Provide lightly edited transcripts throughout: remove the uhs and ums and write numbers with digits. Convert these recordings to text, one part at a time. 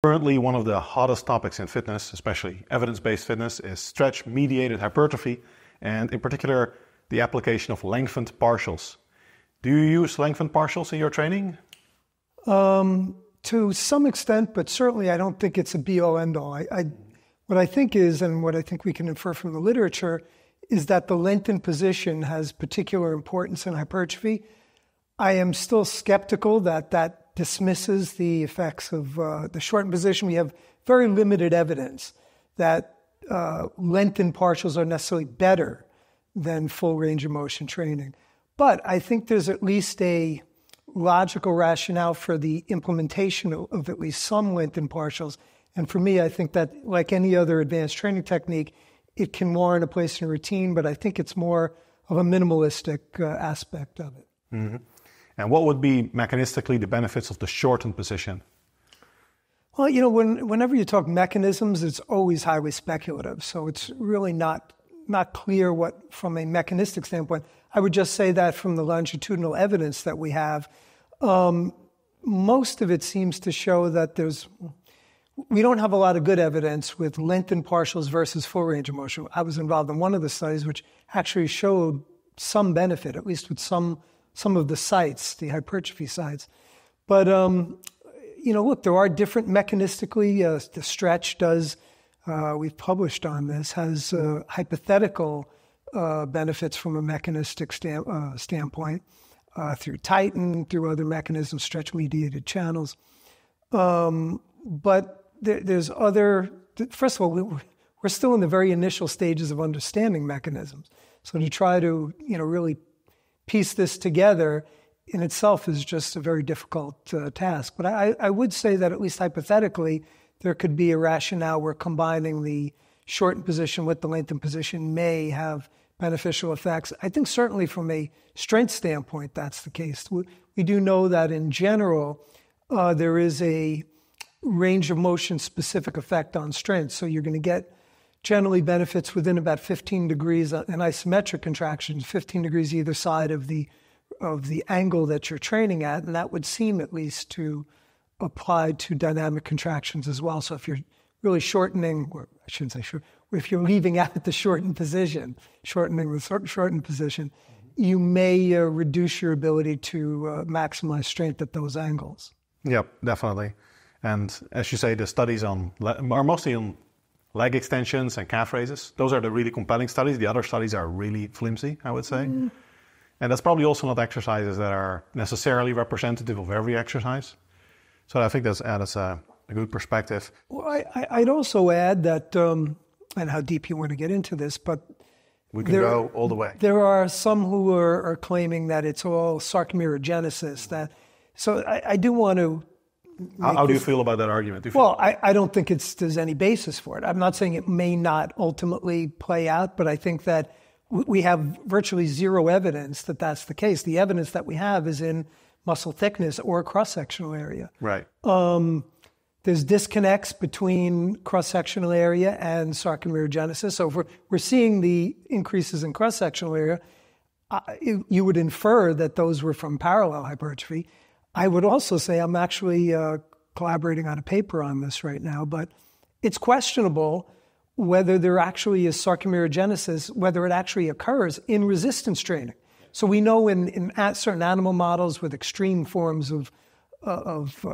Currently, one of the hottest topics in fitness, especially evidence-based fitness, is stretch-mediated hypertrophy, and in particular, the application of lengthened partials. Do you use lengthened partials in your training? To some extent, but certainly I don't think it's a be-all, end-all. What I think is, and what I think we can infer from the literature, is that the lengthened position has particular importance in hypertrophy. I am still skeptical that that dismisses the effects of the shortened position. We have very limited evidence that lengthened partials are necessarily better than full range of motion training. But I think there's at least a logical rationale for the implementation of at least some lengthened partials. And for me, I think that like any other advanced training technique, it can warrant a place in a routine, but I think it's more of a minimalistic aspect of it. Mm-hmm. And what would be mechanistically the benefits of the shortened position? Well, you know, whenever you talk mechanisms, it's always highly speculative. So it's really not clear what, from a mechanistic standpoint. I would just say that from the longitudinal evidence that we have, most of it seems to show that we don't have a lot of good evidence with lengthened partials versus full range of motion. I was involved in one of the studies which actually showed some benefit, at least with some of the sites, the hypertrophy sites. But, you know, look, there are different mechanistically. The stretch does, we've published on this, has hypothetical benefits from a mechanistic standpoint through Titan, through other mechanisms, stretch-mediated channels. But there's other, first of all, we're still in the very initial stages of understanding mechanisms. So to try to, you know, really piece this together in itself is just a very difficult task. But I would say that at least hypothetically, there could be a rationale where combining the shortened position with the lengthened position may have beneficial effects. I think certainly from a strength standpoint, that's the case. We do know that in general, there is a range of motion specific effect on strength. So you're going to get generally benefits within about 15 degrees in isometric contractions, 15 degrees either side of the angle that you're training at, and that would seem at least to apply to dynamic contractions as well. So if you're really shortening, or I shouldn't say short, if you're leaving out the shortened position, shortening the shortened position, you may reduce your ability to maximize strength at those angles. Yep, definitely. And as you say, the studies are mostly on leg extensions and calf raises. Those are the really compelling studies. The other studies are really flimsy, I would say. And that's probably also not exercises that are necessarily representative of every exercise. So I think that's a good perspective. Well, I'd also add that, and how deep you want to get into this, but we can go all the way. There are some who are claiming that it's all sarcomerogenesis. So I do want to. How do you feel about that argument? Well, I don't think there's any basis for it. I'm not saying it may not ultimately play out, but I think that we have virtually zero evidence that that's the case. The evidence that we have is in muscle thickness or cross-sectional area. Right. There's disconnects between cross-sectional area and sarcomerogenesis. So if we're seeing the increases in cross-sectional area, you would infer that those were from parallel hypertrophy. I would also say I'm actually collaborating on a paper on this right now, but it's questionable whether there actually is sarcomerogenesis, whether it actually occurs in resistance training. So we know in certain animal models with extreme forms of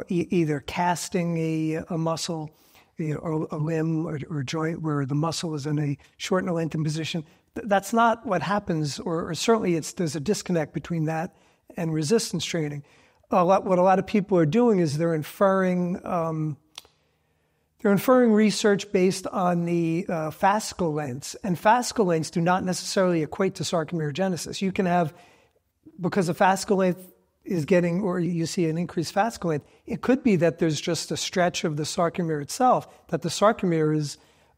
either casting a muscle, or a limb or joint where the muscle is in a shortened or lengthened position, that's not what happens, or certainly there's a disconnect between that and resistance training. What a lot of people are doing is they're inferring research based on the fascicle lengths, and fascicle lengths do not necessarily equate to sarcomerogenesis. You can have, because the fascicle length is getting, or you see an increased fascicle length, it could be that there's just a stretch of the sarcomere itself, that the sarcomere is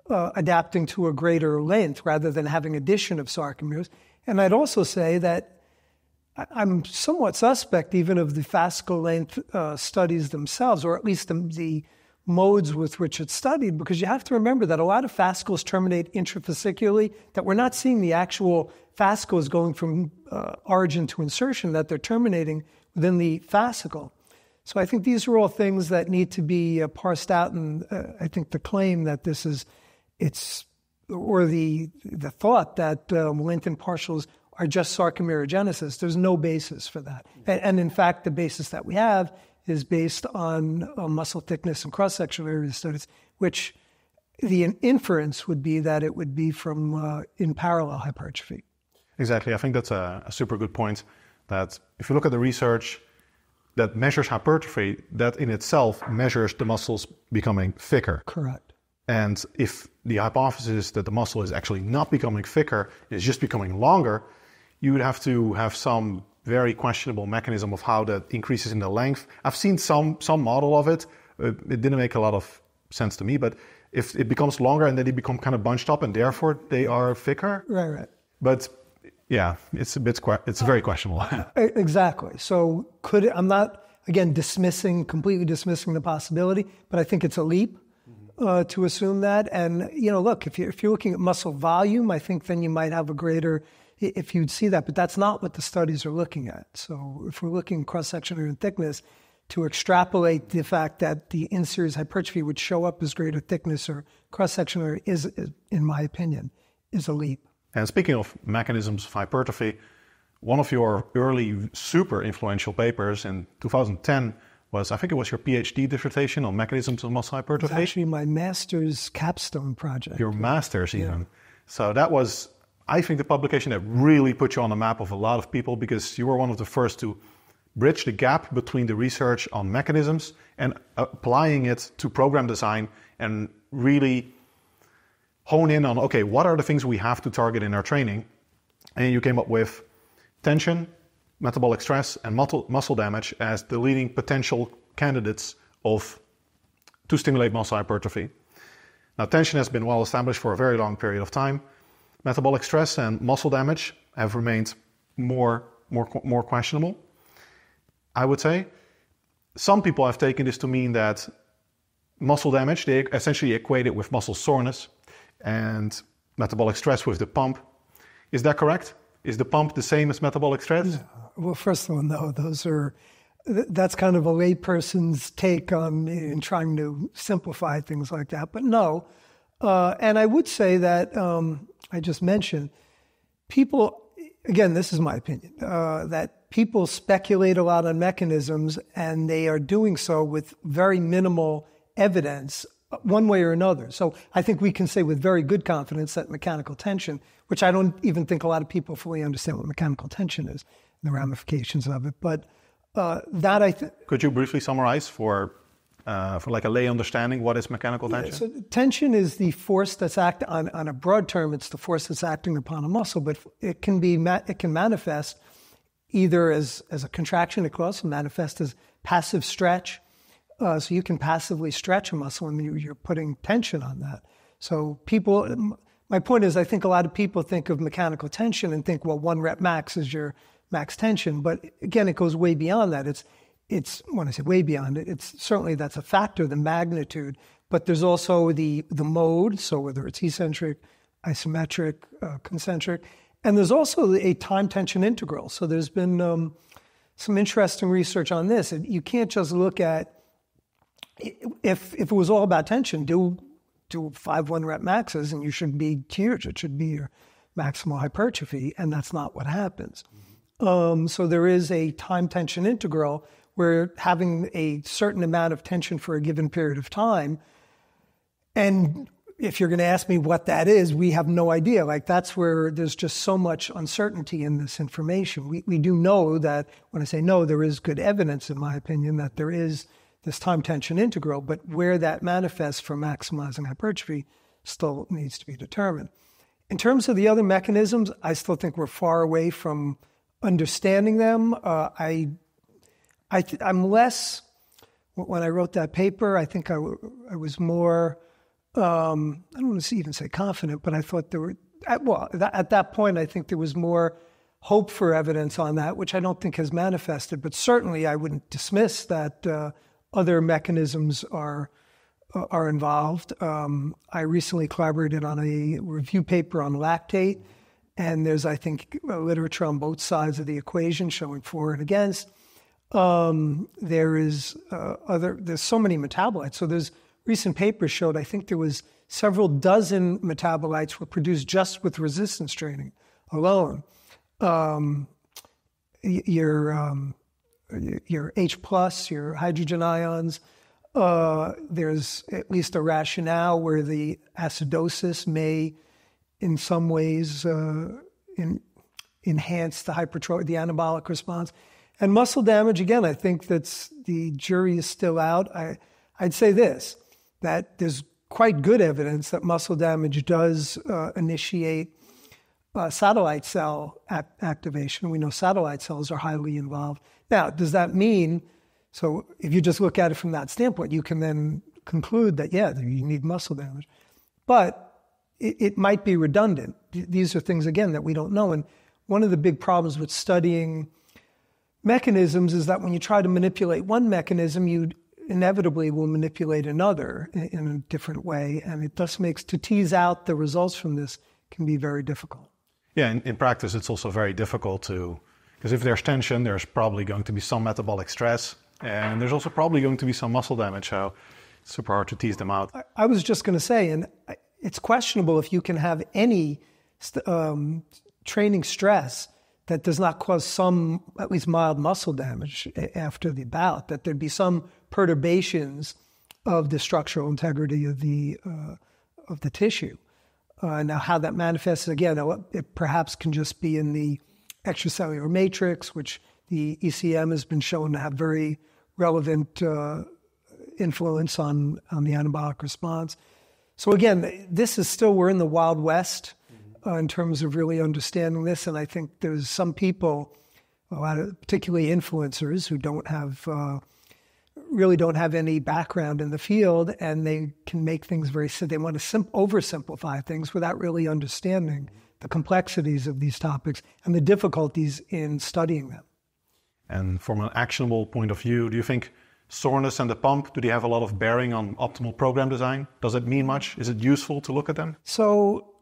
adapting to a greater length rather than having addition of sarcomeres. And I'd also say that I'm somewhat suspect even of the fascicle length studies themselves, or at least the modes with which it's studied, because you have to remember that a lot of fascicles terminate intrafascicularly, that we're not seeing the actual fascicles going from origin to insertion, that they're terminating within the fascicle. So I think these are all things that need to be parsed out. And I think the claim that the thought that lengthened partials are just sarcomerogenesis, there's no basis for that. And in fact, the basis that we have is based on muscle thickness and cross-sectional area studies, which the inference would be that it would be from in parallel hypertrophy. Exactly. I think that's a super good point, that if you look at the research that measures hypertrophy, that in itself measures the muscles becoming thicker. Correct. And if the hypothesis is that the muscle is actually not becoming thicker, it's just becoming longer, you would have to have some very questionable mechanism of how that increases in the length. I've seen some model of it. It didn't make a lot of sense to me, but if it becomes longer and then they become kind of bunched up and therefore they are thicker. Right. But yeah, it's very questionable. Exactly. So I'm not, again, completely dismissing the possibility, but I think it's a leap to assume that. And, look, if you're looking at muscle volume, I think then you might have a greater, if you'd see that, but that's not what the studies are looking at. So if we're looking cross-sectional area and thickness, to extrapolate the fact that the in-series hypertrophy would show up as greater thickness or cross-sectional area is, in my opinion, is a leap. And speaking of mechanisms of hypertrophy, one of your early super influential papers in 2010 was, I think it was your PhD dissertation on mechanisms of muscle hypertrophy. It's actually my master's capstone project. Your master's even. Yeah. So that was, I think, the publication that really put you on the map of a lot of people, because you were one of the first to bridge the gap between the research on mechanisms and applying it to program design and really hone in on, okay, what are the things we have to target in our training? And you came up with tension, metabolic stress, and muscle damage as the leading potential candidates to stimulate muscle hypertrophy. Now, tension has been well established for a very long period of time. Metabolic stress and muscle damage have remained more questionable, I would say. Some people have taken this to mean that muscle damage, they essentially equate it with muscle soreness, and metabolic stress with the pump. Is that correct? Is the pump the same as metabolic stress? No. Well, first of all, no. That's kind of a layperson's take on in trying to simplify things like that. But no. And I would say that, I just mentioned, people, again, this is my opinion, that people speculate a lot on mechanisms, and they are doing so with very minimal evidence one way or another. So I think we can say with very good confidence that mechanical tension, which I don't even think a lot of people fully understand what mechanical tension is, and the ramifications of it. But that I think... Could you briefly summarize for like a lay understanding, what is mechanical tension? So tension is the force that's acting, on a broad term, it's the force that's acting upon a muscle, but it can manifest either as a contraction. It can also manifest as passive stretch. So you can passively stretch a muscle and you're putting tension on that. So my point is, I think a lot of people think of mechanical tension and think, well, 1 rep max is your max tension. But again, it goes way beyond that. It's when I say way beyond it, it's certainly that's a factor, the magnitude, but there's also the mode. So whether it's eccentric, isometric, concentric, and there's also a time tension integral. So there's been some interesting research on this. And you can't just look at, if it was all about tension, do 5 1 rep maxes and you should be huge. It should be your maximal hypertrophy, and that's not what happens. So there is a time tension integral where having a certain amount of tension for a given period of time, and if you're going to ask me what that is, we have no idea. Like, that's where there's just so much uncertainty in this information. We do know that, when I say no, there is good evidence, in my opinion, that there is this time tension integral, but where that manifests for maximizing hypertrophy still needs to be determined. In terms of the other mechanisms, I still think we're far away from understanding them. I'm less, when I wrote that paper, I think I was more, I don't want to even say confident, but I thought at that point, I think there was more hope for evidence on that, which I don't think has manifested, but certainly I wouldn't dismiss that other mechanisms are involved. I recently collaborated on a review paper on lactate, and there's, I think, literature on both sides of the equation showing for and against. There's so many metabolites. So there's recent papers showed, I think there was several dozen metabolites were produced just with resistance training alone. Your H plus, your hydrogen ions. There's at least a rationale where the acidosis may, in some ways, enhance the hypertrophy, the anabolic response. And muscle damage, again, I think the jury is still out. I'd say this, that there's quite good evidence that muscle damage does initiate satellite cell activation. We know satellite cells are highly involved. Now, does that mean, so if you just look at it from that standpoint, you can then conclude that, yeah, you need muscle damage. But it might be redundant. These are things, again, that we don't know. And one of the big problems with studying mechanisms is that when you try to manipulate one mechanism, you inevitably will manipulate another in a different way. And it just makes, to tease out the results from this can be very difficult. Yeah, in practice, it's also very difficult to, because if there's tension, there's probably going to be some metabolic stress, and there's also probably going to be some muscle damage, so it's super hard to tease them out. I was just going to say, and it's questionable if you can have any training stress that does not cause some, at least mild muscle damage after the bout, that there'd be some perturbations of the structural integrity of the tissue. Now, how that manifests, again, it perhaps can just be in the extracellular matrix, which the ECM has been shown to have very relevant influence on the anabolic response. So again, this is still, we're in the Wild West in terms of really understanding this. And I think there's some people, particularly influencers, who really don't have any background in the field, and they can make things they want to oversimplify things without really understanding the complexities of these topics and the difficulties in studying them. And from an actionable point of view, do you think soreness and the pump, do they have a lot of bearing on optimal program design? Does it mean much? Is it useful to look at them? So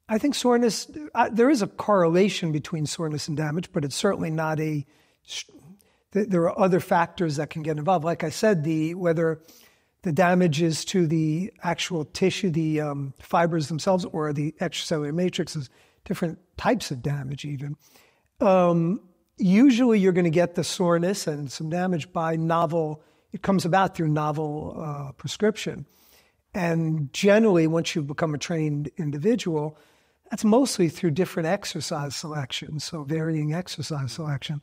I think soreness, there is a correlation between soreness and damage, but it's certainly not there are other factors that can get involved. Like I said, whether the damage is to the actual tissue, the fibers themselves, or the extracellular matrixes, different types of damage even. Usually you're going to get the soreness and some damage by it comes about through novel prescription. And generally, once you become a trained individual, that's mostly through different exercise selection, so varying exercise selection.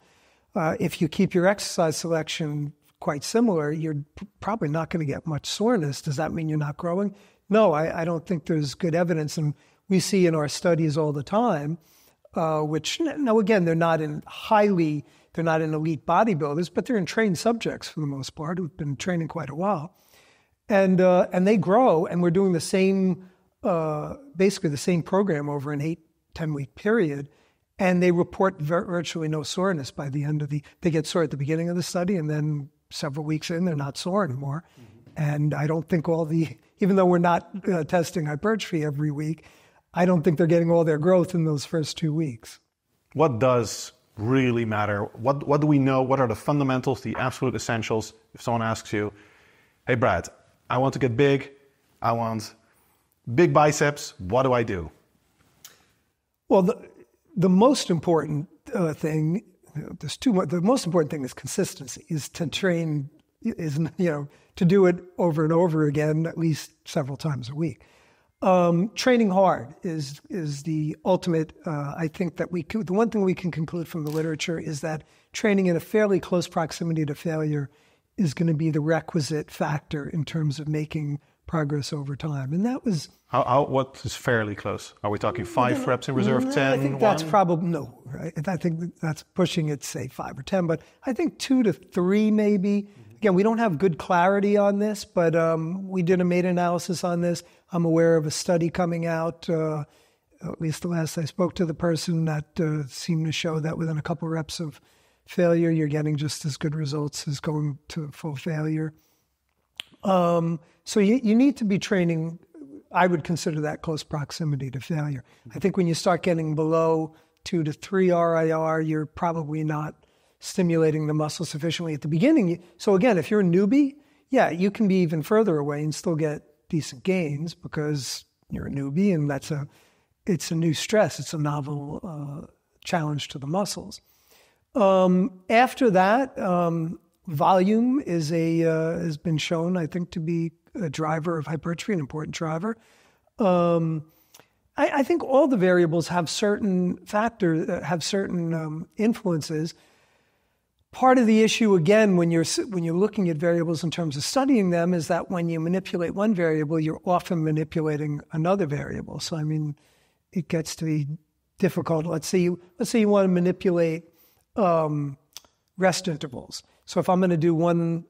If you keep your exercise selection quite similar, you're probably not going to get much soreness. Does that mean you're not growing? No, I don't think there's good evidence. And we see in our studies all the time, which, now again, they're not in elite bodybuilders, but they're in trained subjects for the most part who've been training quite a while. And they grow, and we're doing the same, basically the same program over an 8-10 week period. And they report virtually no soreness by the end they get sore at the beginning of the study, and then several weeks in, they're not sore anymore. Mm-hmm. And I don't think even though we're not testing hypertrophy every week, I don't think they're getting all their growth in those first 2 weeks. What does really matter? What do we know? What are the fundamentals, the absolute essentials? If someone asks you, hey, Brad, I want to get big. I want big biceps. What do I do? Well, the most important thing, the most important thing is consistency, is to train, to do it over and over again, at least several times a week. Training hard is the ultimate, I think that the one thing we can conclude from the literature is that training in a fairly close proximity to failure is going to be the requisite factor in terms of making progress over time. And that was... What is fairly close? Are we talking 5 reps in reserve, 10? I think that's probably, no, right? I think that's pushing it, say 5 or 10, but I think 2 to 3 maybe. Mm-hmm. Again, we don't have good clarity on this, but we did a meta-analysis on this. I'm aware of a study coming out, at least the last I spoke to the person, that seemed to show that within a couple reps of failure, you're getting just as good results as going to full failure. So you need to be training. I would consider that close proximity to failure. I think when you start getting below 2 to 3 RIR, you're probably not stimulating the muscle sufficiently at the beginning. So again, if you're a newbie, yeah, you can be even further away and still get decent gains because you're a newbie and it's a new stress. It's a novel challenge to the muscles. After that, volume has been shown, I think, to be a driver of hypertrophy, an important driver. I think all the variables have certain factors, have certain influences. Part of the issue, again, when you're looking at variables in terms of studying them, is that when you manipulate one variable, you're often manipulating another variable. So, I mean, it gets to be difficult. Let's say you want to manipulate rest intervals. So if I'm going to do one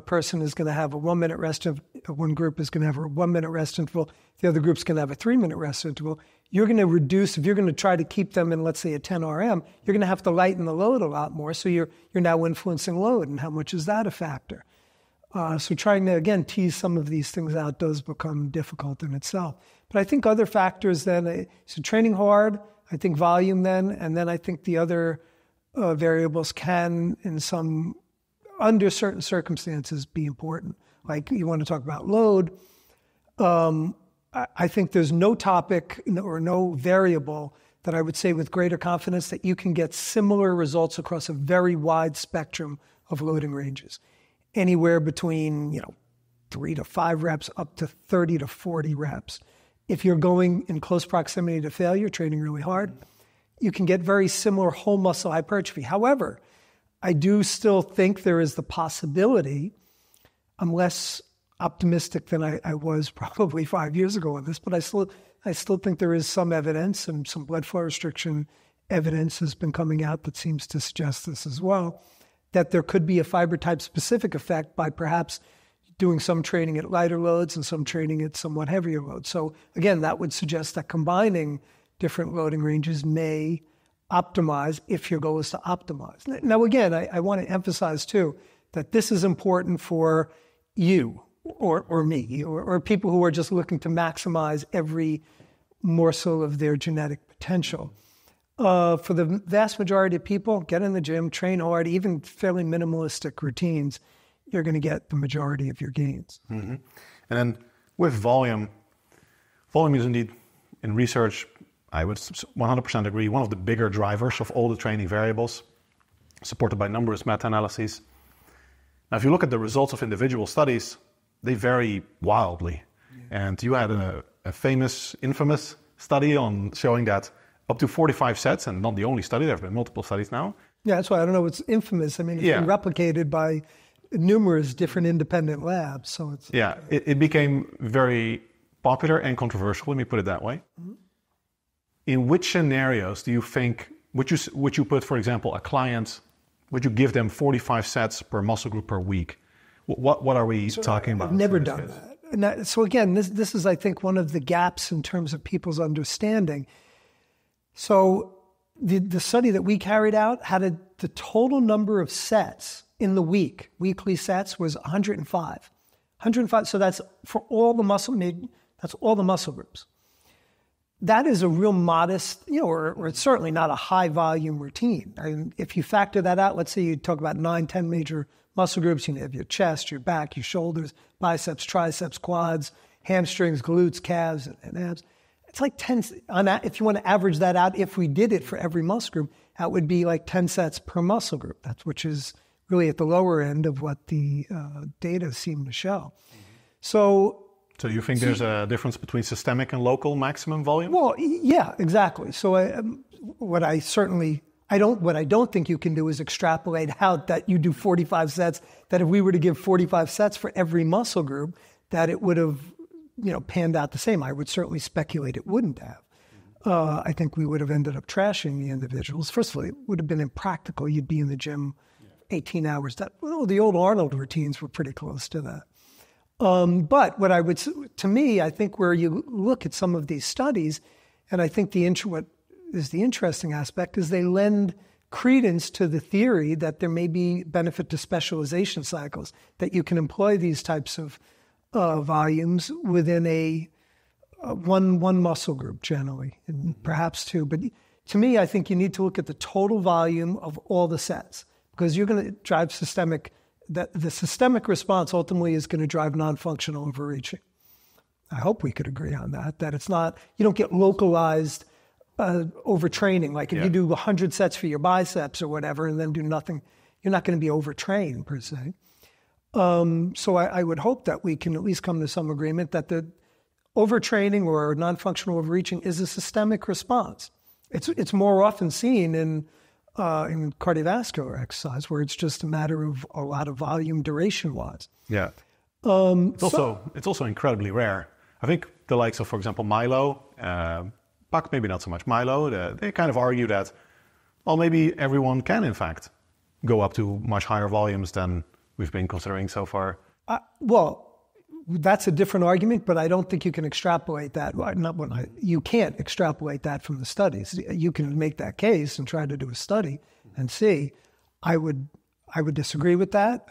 person is going to have a 1 minute rest one group is going to have a 1 minute rest interval, the other group's going to have a 3 minute rest interval, you're going to reduce, if you're going to try to keep them in, let's say, a 10 RM, you're going to have to lighten the load a lot more. So you're now influencing load, and how much is that a factor? So trying to, again, tease some of these things out does become difficult in itself. But I think other factors then, so training hard, I think volume then, and then I think the other variables can, under certain circumstances, be important. Like you want to talk about load, I think there's no topic or no variable that I would say with greater confidence that you can get similar results across a very wide spectrum of loading ranges. Anywhere between 3 to 5 reps up to 30 to 40 reps. If you're going in close proximity to failure, training really hard, you can get very similar whole muscle hypertrophy. However, I do still think there is the possibility, I'm less optimistic than I was probably 5 years ago on this, but I still think there is some evidence, and some blood flow restriction evidence has been coming out that seems to suggest this as well, that there could be a fiber type specific effect by perhaps doing some training at lighter loads and some training at somewhat heavier loads. So again, that would suggest that combining different loading ranges may optimize if your goal is to optimize. Now, again, I want to emphasize too that this is important for you or me or people who are just looking to maximize every morsel of their genetic potential. For the vast majority of people, get in the gym, train hard, even fairly minimalistic routines, you're going to get the majority of your gains. Mm-hmm. And then with volume is indeed, in research, I would 100% agree, one of the bigger drivers of all the training variables, supported by numerous meta-analyses. Now, if you look at the results of individual studies, they vary wildly. Yeah. And you had a infamous study on showing that up to 45 sets, and not the only study, there have been multiple studies now. Yeah, that's why I don't know what's infamous. I mean, it's been replicated by numerous different independent labs. So it's it became very popular and controversial, let me put it that way. Mm-hmm. In which scenarios do you think, would you put, for example, a client, would you give them 45 sets per muscle group per week? What are we talking about? I've never done that. So again, this is, I think, one of the gaps in terms of people's understanding. So the study that we carried out had the total number of sets in the weekly sets was 105. 105, so that's for all the that's all the muscle groups. That is a real modest, or it's certainly not a high volume routine. I mean, if you factor that out, let's say you talk about 9, 10 major muscle groups, you have your chest, your back, your shoulders, biceps, triceps, quads, hamstrings, glutes, calves, and abs. It's like 10, if you want to average that out, if we did it for every muscle group, that would be like 10 sets per muscle group. Which is really at the lower end of what the data seem to show. Mm-hmm. So you think there's a difference between systemic and local maximum volume? Well, yeah, exactly. So what I don't think you can do is extrapolate out that you do 45 sets, that if we were to give 45 sets for every muscle group, that it would have, panned out the same. I would certainly speculate it wouldn't have. I think we would have ended up trashing the individuals. First of all, it would have been impractical. You'd be in the gym 18 hours. The old Arnold routines were pretty close to that. But what to me, I think where you look at some of these studies, and I think what is the interesting aspect is they lend credence to the theory that there may be benefit to specialization cycles, that you can employ these types of volumes within a one muscle group generally, and perhaps two. But to me, I think you need to look at the total volume of all the sets, because you're going to drive the systemic response ultimately is going to drive non-functional overreaching. I hope we could agree on that it's not, you don't get localized overtraining. Like if you do 100 sets for your biceps or whatever and then do nothing, you're not going to be overtrained per se. So I would hope that we can at least come to some agreement that the overtraining or non-functional overreaching is a systemic response. It's more often seen in cardiovascular exercise, where it's just a matter of a lot of volume duration-wise. Yeah. It's also incredibly rare. I think the likes of, for example, Milo, Buck, maybe not so much Milo, they kind of argue that, well, maybe everyone can, in fact, go up to much higher volumes than we've been considering so far. That's a different argument, but I don't think you can extrapolate that. You can't extrapolate that from the studies. You can make that case and try to do a study and see. I would disagree with that,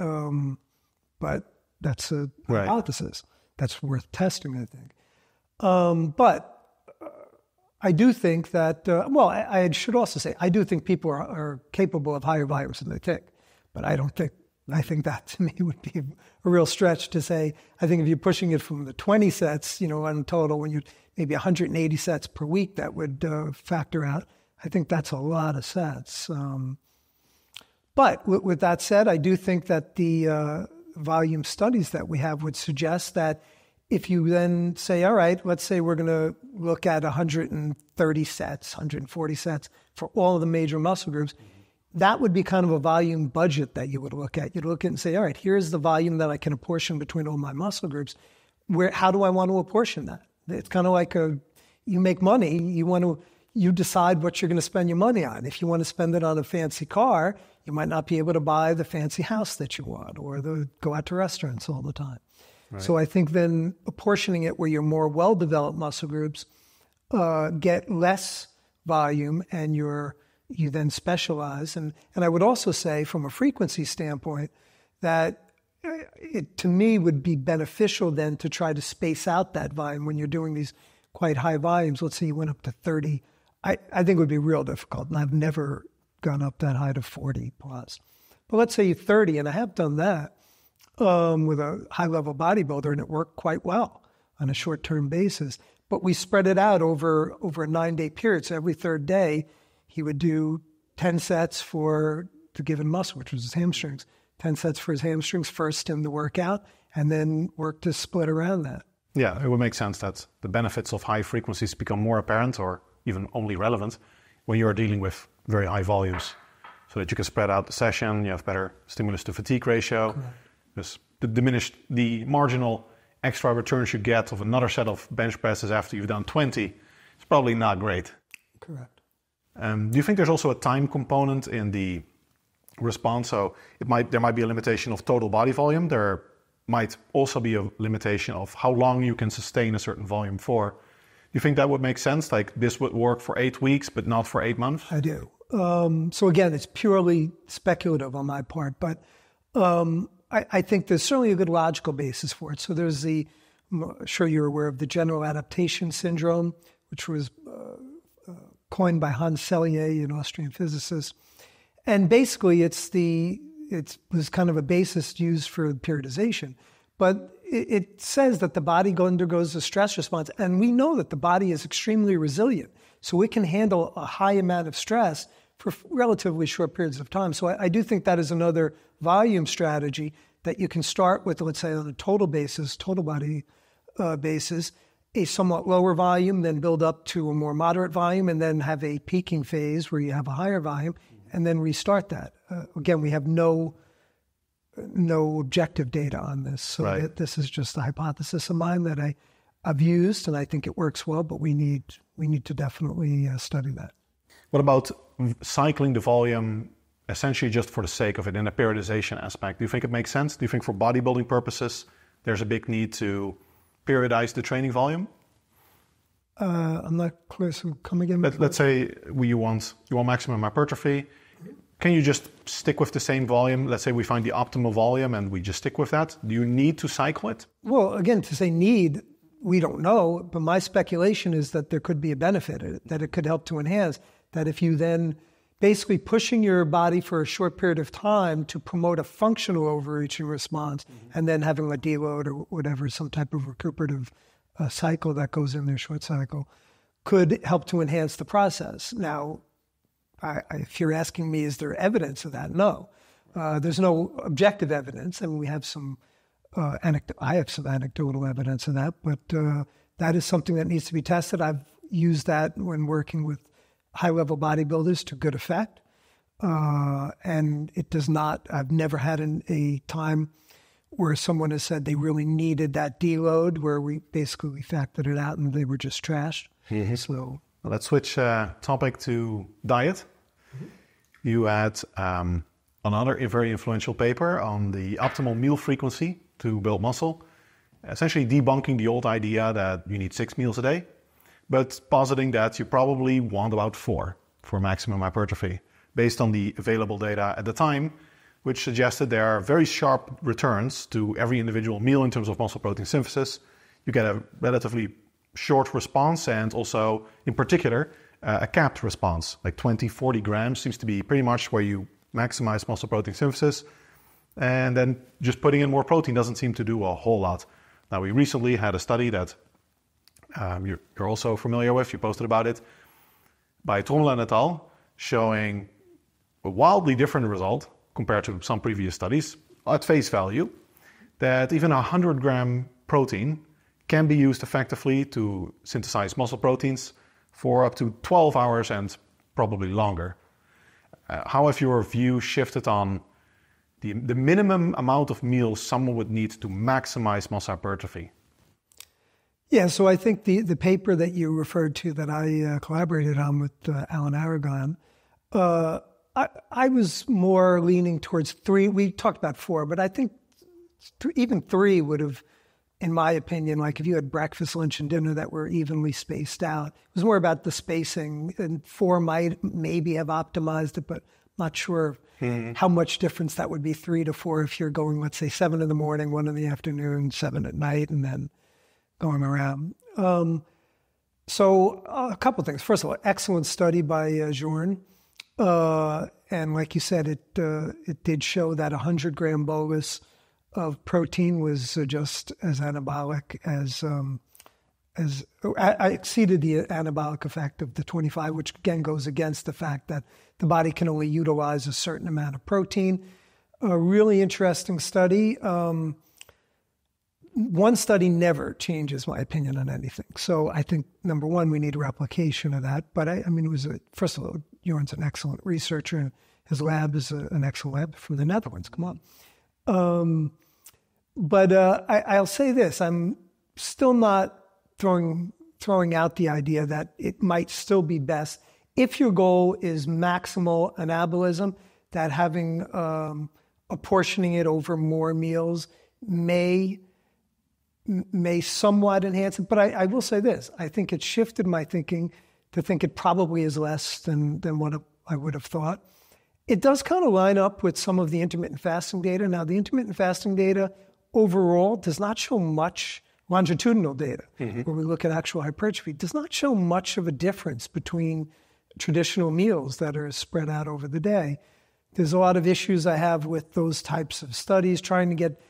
but that's a hypothesis. That's worth testing, I think. But I do think that, I should also say, I do think people are capable of higher volumes than they think, but I think that to me would be a real stretch to say. I think if you're pushing it from the 20 sets, on total, when you maybe 180 sets per week, that would factor out. I think that's a lot of sets. But with that said, I do think that the volume studies that we have would suggest that if you then say, all right, let's say we're going to look at 130 sets, 140 sets for all of the major muscle groups, that would be kind of a volume budget that you would look at. You'd look at and say, all right, here's the volume that I can apportion between all my muscle groups. How do I want to apportion that? It's kind of like you make money, you decide what you're going to spend your money on. If you want to spend it on a fancy car, you might not be able to buy the fancy house that you want or go out to restaurants all the time. Right. So I think then apportioning it where your more well-developed muscle groups get less volume and you then specialize. And I would also say from a frequency standpoint that it to me would be beneficial then to try to space out that volume when you're doing these quite high volumes. Let's say you went up to 30. I think it would be real difficult, and I've never gone up that high to 40 plus. But let's say you're 30, and I have done that with a high-level bodybuilder, and it worked quite well on a short-term basis. But we spread it out over a 9-day period. So every third day, he would do 10 sets for the given muscle, which was his hamstrings, 10 sets for his hamstrings first in the workout, and then work to split around that. Yeah, it would make sense that the benefits of high frequencies become more apparent or even only relevant when you're dealing with very high volumes, so that you can spread out the session, you have better stimulus to fatigue ratio. Correct. Because the marginal extra returns you get of another set of bench presses after you've done 20 is probably not great. Correct. Do you think there's also a time component in the response? So there might be a limitation of total body volume. There might also be a limitation of how long you can sustain a certain volume for. Do you think that would make sense? Like this would work for 8 weeks, but not for 8 months? I do. So again, it's purely speculative on my part, but I think there's certainly a good logical basis for it. So there's I'm sure you're aware of the general adaptation syndrome, which was coined by Hans Selye, an Austrian physicist. And basically it was kind of a basis used for periodization. But it says that the body undergoes a stress response. And we know that the body is extremely resilient. So it can handle a high amount of stress for relatively short periods of time. So I do think that is another volume strategy that you can start with, let's say on a total body basis, a somewhat lower volume, then build up to a more moderate volume, and then have a peaking phase where you have a higher volume, and then restart that. Again, we have no objective data on this. So right. This is just a hypothesis of mine that I've used, and I think it works well, but we need to definitely study that. What about cycling the volume essentially just for the sake of it in a periodization aspect? Do you think it makes sense? Do you think for bodybuilding purposes there's a big need to periodize the training volume? I'm not clear, so come again. Let's say you want maximum hypertrophy. Can you just stick with the same volume? Let's say we find the optimal volume and we just stick with that. Do you need to cycle it? Well, again, to say need, we don't know, but my speculation is that there could be a benefit, that it could help to enhance, that if you then basically pushing your body for a short period of time to promote a functional overreaching response, and then having a deload or whatever, some type of recuperative cycle that goes in there, short cycle, could help to enhance the process. Now, if you're asking me, is there evidence of that? No. There's no objective evidence, and we have some I have some anecdotal evidence of that, but that is something that needs to be tested. I've used that when working with high-level bodybuilders to good effect, and it does not. I've never had a time where someone has said they really needed that deload, where we basically factored it out and they were just trashed. Mm-hmm. So well, let's switch topic to diet. Mm-hmm. You had another very influential paper on the optimal meal frequency to build muscle, essentially debunking the old idea that you need 6 meals a day, but positing that you probably want about 4 for maximum hypertrophy, based on the available data at the time, which suggested there are very sharp returns to every individual meal in terms of muscle protein synthesis. You get a relatively short response, and also, in particular, a capped response, like 20, 40 grams seems to be pretty much where you maximize muscle protein synthesis. And then just putting in more protein doesn't seem to do a whole lot. Now, we recently had a study that you're also familiar with, you posted about it, by Schoenfeld and I, showing a wildly different result compared to some previous studies at face value, that even 100-gram protein can be used effectively to synthesize muscle proteins for up to 12 hours and probably longer. How have your view shifted on the minimum amount of meals someone would need to maximize muscle hypertrophy? Yeah, so I think the paper that you referred to that I collaborated on with Alan Aragon, I was more leaning towards 3. We talked about 4, but I think even 3 would have, in my opinion, like if you had breakfast, lunch, and dinner that were evenly spaced out, it was more about the spacing, and 4 might maybe have optimized it, but I'm not sure how much difference that would be, 3 to 4, if you're going, let's say, 7 in the morning, 1 in the afternoon, 7 at night, and then going around. So a couple of things. First of all, excellent study by Jorn. And like you said, it did show that 100-gram bolus of protein was just as anabolic as I exceeded the anabolic effect of the 25, which again goes against the fact that the body can only utilize a certain amount of protein. A really interesting study. One study never changes my opinion on anything. So I think, number one, we need a replication of that. But I mean, first of all, Jorn's an excellent researcher, and his lab is an excellent lab from the Netherlands. Come on. But I'll say this: I'm still not throwing out the idea that it might still be best if your goal is maximal anabolism, that having apportioning it over more meals may somewhat enhance it. But I will say this: I think it shifted my thinking to think it probably is less than what I would have thought. It does kind of line up with some of the intermittent fasting data. Now, the intermittent fasting data overall does not show much. Longitudinal data, where we look at actual hypertrophy, does not show much of a difference between traditional meals that are spread out over the day. There's a lot of issues I have with those types of studies. Trying to get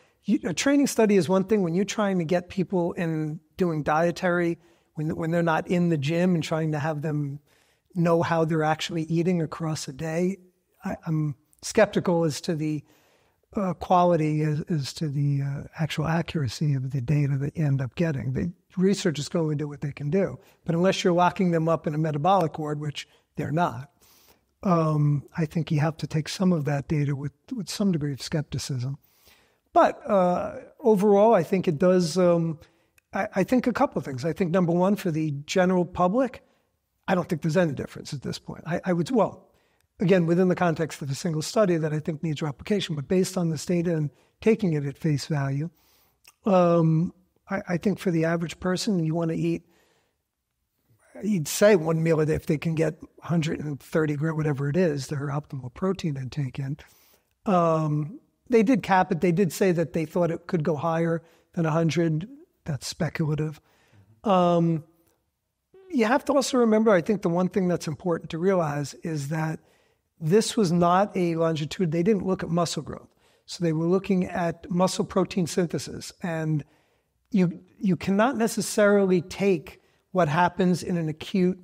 a training study is one thing. When you're trying to get people in doing dietary, when they're not in the gym, and trying to have them know how they're actually eating across a day, I'm skeptical as to the quality, as to the actual accuracy of the data that you end up getting. The researchers can only do what they can do. But unless you're locking them up in a metabolic ward, which they're not, I think you have to take some of that data with some degree of skepticism. But overall, I think it does, I think a couple of things. I think, number one, for the general public, I don't think there's any difference at this point. I would, well, again, within the context of a single study that I think needs replication, but based on this data and taking it at face value, I think for the average person, you want to eat, you'd say 1 meal a day if they can get 130 grams, whatever it is, their optimal protein intake in. They did cap it. They did say that they thought it could go higher than 100. That's speculative. You have to also remember, I think the one thing that's important to realize is that This was not a longitude. They didn't look at muscle growth. So they were looking at muscle protein synthesis. And you cannot necessarily take what happens in an acute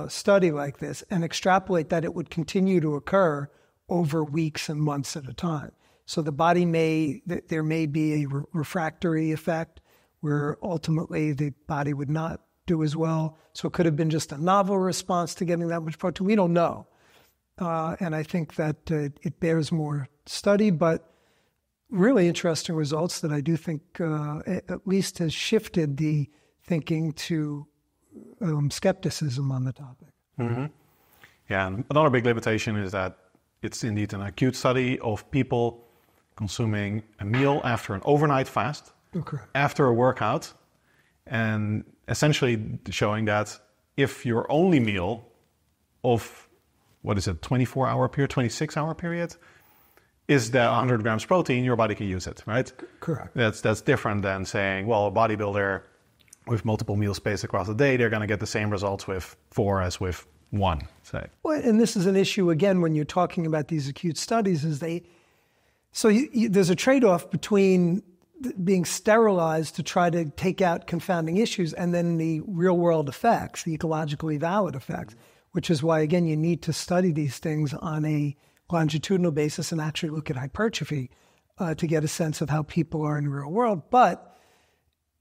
study like this and extrapolate that it would continue to occur over weeks and months at a time. So the body there may be a refractory effect where ultimately the body would not do as well. So it could have been just a novel response to getting that much protein. We don't know. And I think that it bears more study, but really interesting results that I do think at least has shifted the thinking to skepticism on the topic. Mm-hmm. Yeah, and another big limitation is that it's indeed an acute study of people consuming a meal after an overnight fast, after a workout, and essentially showing that if your only meal of, 24-hour period, 26-hour period, is the 100 grams protein, your body can use it, right? Correct. That's different than saying, well, a bodybuilder with multiple meals spaced across the day, they're going to get the same results with 4 as with 1, say. Well, and this is an issue, again, when you're talking about these acute studies, is there's a trade-off between being sterilized to try to take out confounding issues and then the real-world effects, the ecologically valid effects, which is why, again, you need to study these things on a longitudinal basis and actually look at hypertrophy to get a sense of how people are in the real world. But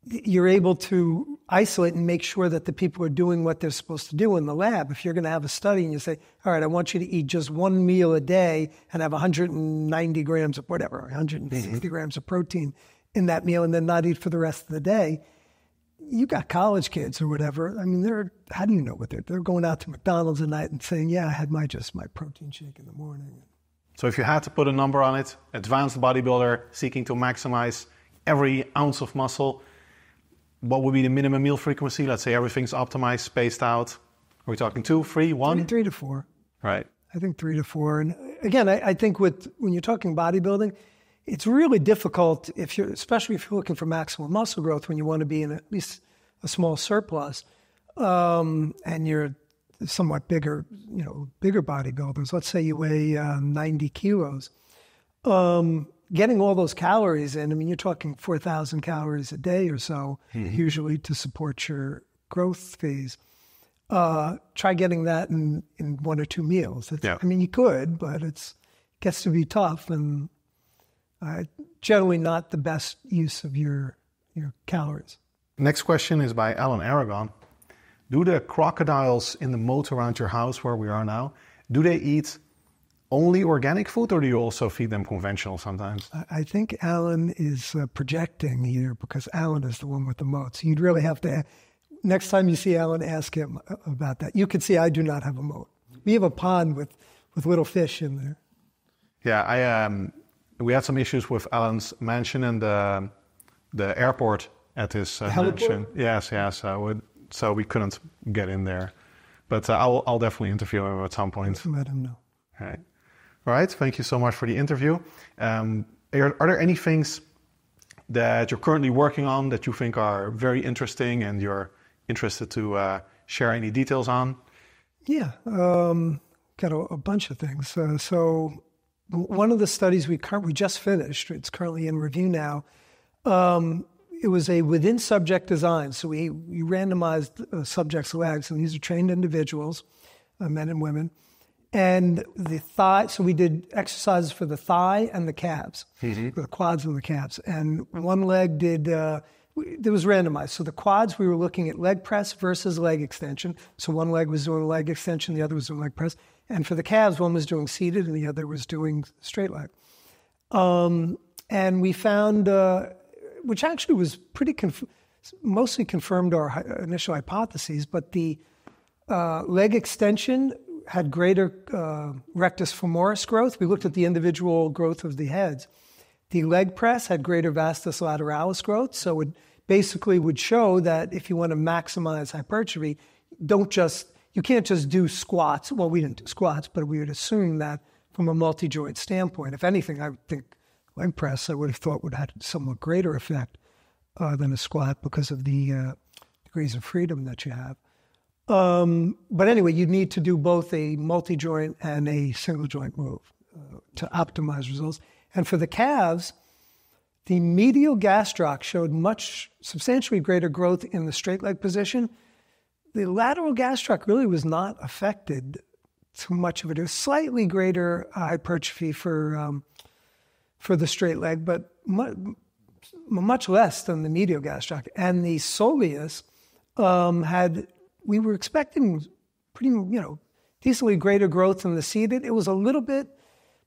you're able to isolate and make sure that the people are doing what they're supposed to do in the lab. If you're going to have a study and you say, all right, I want you to eat just one meal a day and have 190 grams of whatever, 160 grams of protein in that meal and then not eat for the rest of the day, you got college kids or whatever. I mean, how do you know what they're going out to McDonald's at night and saying, yeah, I had my protein shake in the morning. So if you had to put a number on it, advanced bodybuilder seeking to maximize every ounce of muscle, what would be the minimum meal frequency? Let's say everything's optimized, spaced out. Are we talking 2, 3, 1? 3 to 4. Right. I think 3 to 4. And again, I think when you're talking bodybuilding, it's really difficult especially if you're looking for maximal muscle growth when you want to be in at least a small surplus, and you're somewhat bigger bodybuilders. Let's say you weigh 90 kilos. Getting all those calories in, I mean, you're talking 4,000 calories a day or so, usually to support your growth phase. Try getting that in 1 or 2 meals. I mean, you could, but it gets to be tough and generally not the best use of your calories. Next question is by Alan Aragon. Do the crocodiles in the moat around your house where we are now, do they eat only organic food, or do you also feed them conventional sometimes? I think Alan is projecting here because Alan is the one with the moat. So you'd really have to, next time you see Alan, ask him about that. You can see I do not have a moat. We have a pond with little fish in there. Yeah, we had some issues with Alan's mansion and the airport at his mansion. Yes, so we couldn't get in there. But I'll definitely interview him at some point. Let him know. All right, thank you so much for the interview. Are there any things that you're currently working on that you think are very interesting and you're interested to share any details on? Yeah, got a bunch of things. So one of the studies we just finished, it's currently in review now, it was a within-subject design. So we randomized subjects' legs, and these are trained individuals, men and women. And the thigh, so we did exercises for the thigh and the calves, for the quads and the calves. And one leg it was randomized. So the quads, we were looking at leg press versus leg extension. So one leg was doing leg extension, the other was doing leg press. And for the calves, one was doing seated and the other was doing straight leg. And we found, which actually was pretty mostly confirmed our initial hypotheses, but the leg extension had greater rectus femoris growth. We looked at the individual growth of the heads. The leg press had greater vastus lateralis growth, so it basically would show that if you want to maximize hypertrophy, you can't just do squats. Well, we didn't do squats, but we would assume that from a multi-joint standpoint. If anything, I would think leg press I would have thought would have had somewhat greater effect than a squat because of the degrees of freedom that you have. But anyway, you need to do both a multi-joint and a single joint move to optimize results. And for the calves, the medial gastroc showed substantially greater growth in the straight leg position. The lateral gastroc really was not affected too much of it. It was slightly greater hypertrophy for the straight leg, but much less than the medial gastroc. And the soleus we were expecting pretty, decently greater growth than the seated. It was a little bit,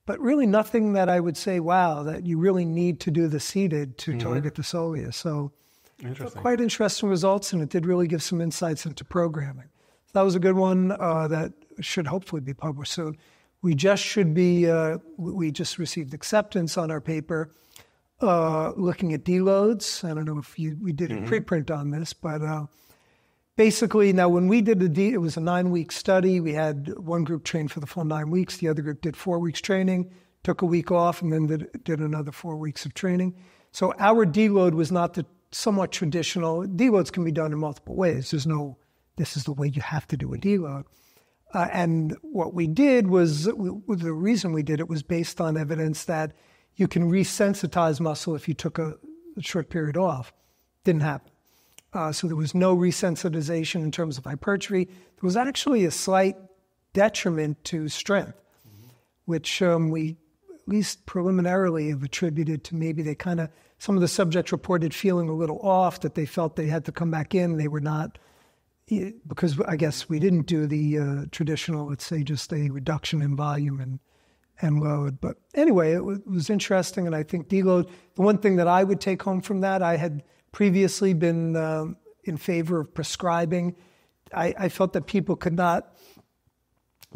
but really nothing that I would say, wow, that you really need to do the seated to target the soleus. So quite interesting results, and it did really give some insights into programming. So that was a good one that should hopefully be published soon. We just received acceptance on our paper looking at deloads. I don't know if we did a preprint on this, but basically, now when we did it was a 9-week study. We had one group trained for the full 9 weeks. The other group did 4 weeks training, took a week off, and then did another 4 weeks of training. So our deload was not the somewhat traditional. Deloads can be done in multiple ways. There's no, this is the way you have to do a deload. And what we did was, the reason we did it was based on evidence that you can resensitize muscle if you took a short period off. Didn't happen. So there was no resensitization in terms of hypertrophy. There was actually a slight detriment to strength, which we, at least preliminarily, have attributed to maybe some of the subjects reported feeling a little off, that they felt they had to come back in. They were not, because I guess we didn't do the traditional, let's say, just a reduction in volume and load. But anyway, it was interesting, and I think deload, the one thing that I would take home from that, I had previously been in favor of prescribing. I felt that people could not,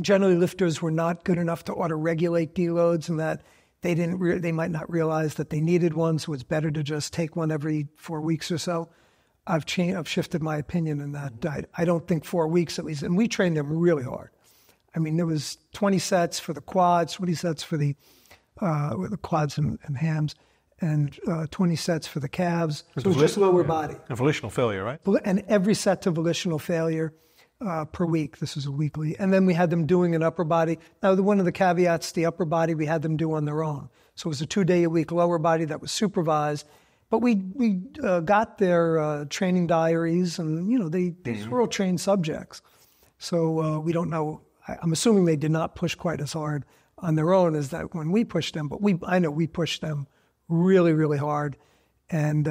generally lifters were not good enough to auto-regulate deloads, and that they might not realize that they needed one, so it's better to just take one every 4 weeks or so. I've shifted my opinion in that. I don't think 4 weeks at least, and we trained them really hard. I mean, there was 20 sets for the quads, 20 sets for the quads and hams, and 20 sets for the calves. So it was just lower body. And volitional failure, right? And every set to volitional failure per week. This was a weekly. And then we had them doing an upper body. Now, one of the caveats, the upper body we had them do on their own. So it was a 2-day-a-week lower body that was supervised. But we got their training diaries, and, these were all trained subjects. So we don't know. I'm assuming they did not push quite as hard on their own as that when we pushed them. But I know we pushed them really, really hard. And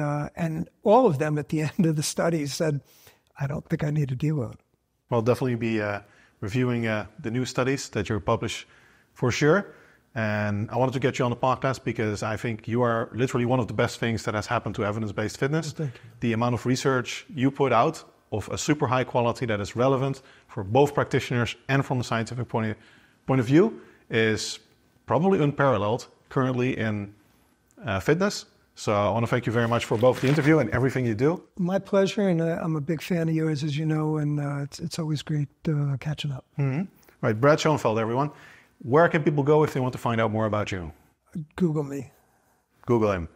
all of them at the end of the study said, I don't think I need a deload. We'll definitely be reviewing the new studies that you publish for sure. And I wanted to get you on the podcast because I think you are literally one of the best things that has happened to evidence-based fitness. Thank you. The amount of research you put out of a super high quality that is relevant for both practitioners and from the scientific point of view is probably unparalleled currently in fitness. So I want to thank you very much for both the interview and everything you do. My pleasure, and I'm a big fan of yours, as you know, and it's always great catching up. Mm-hmm. Right, Brad Schoenfeld, everyone. Where can people go if they want to find out more about you? Google me. Google him.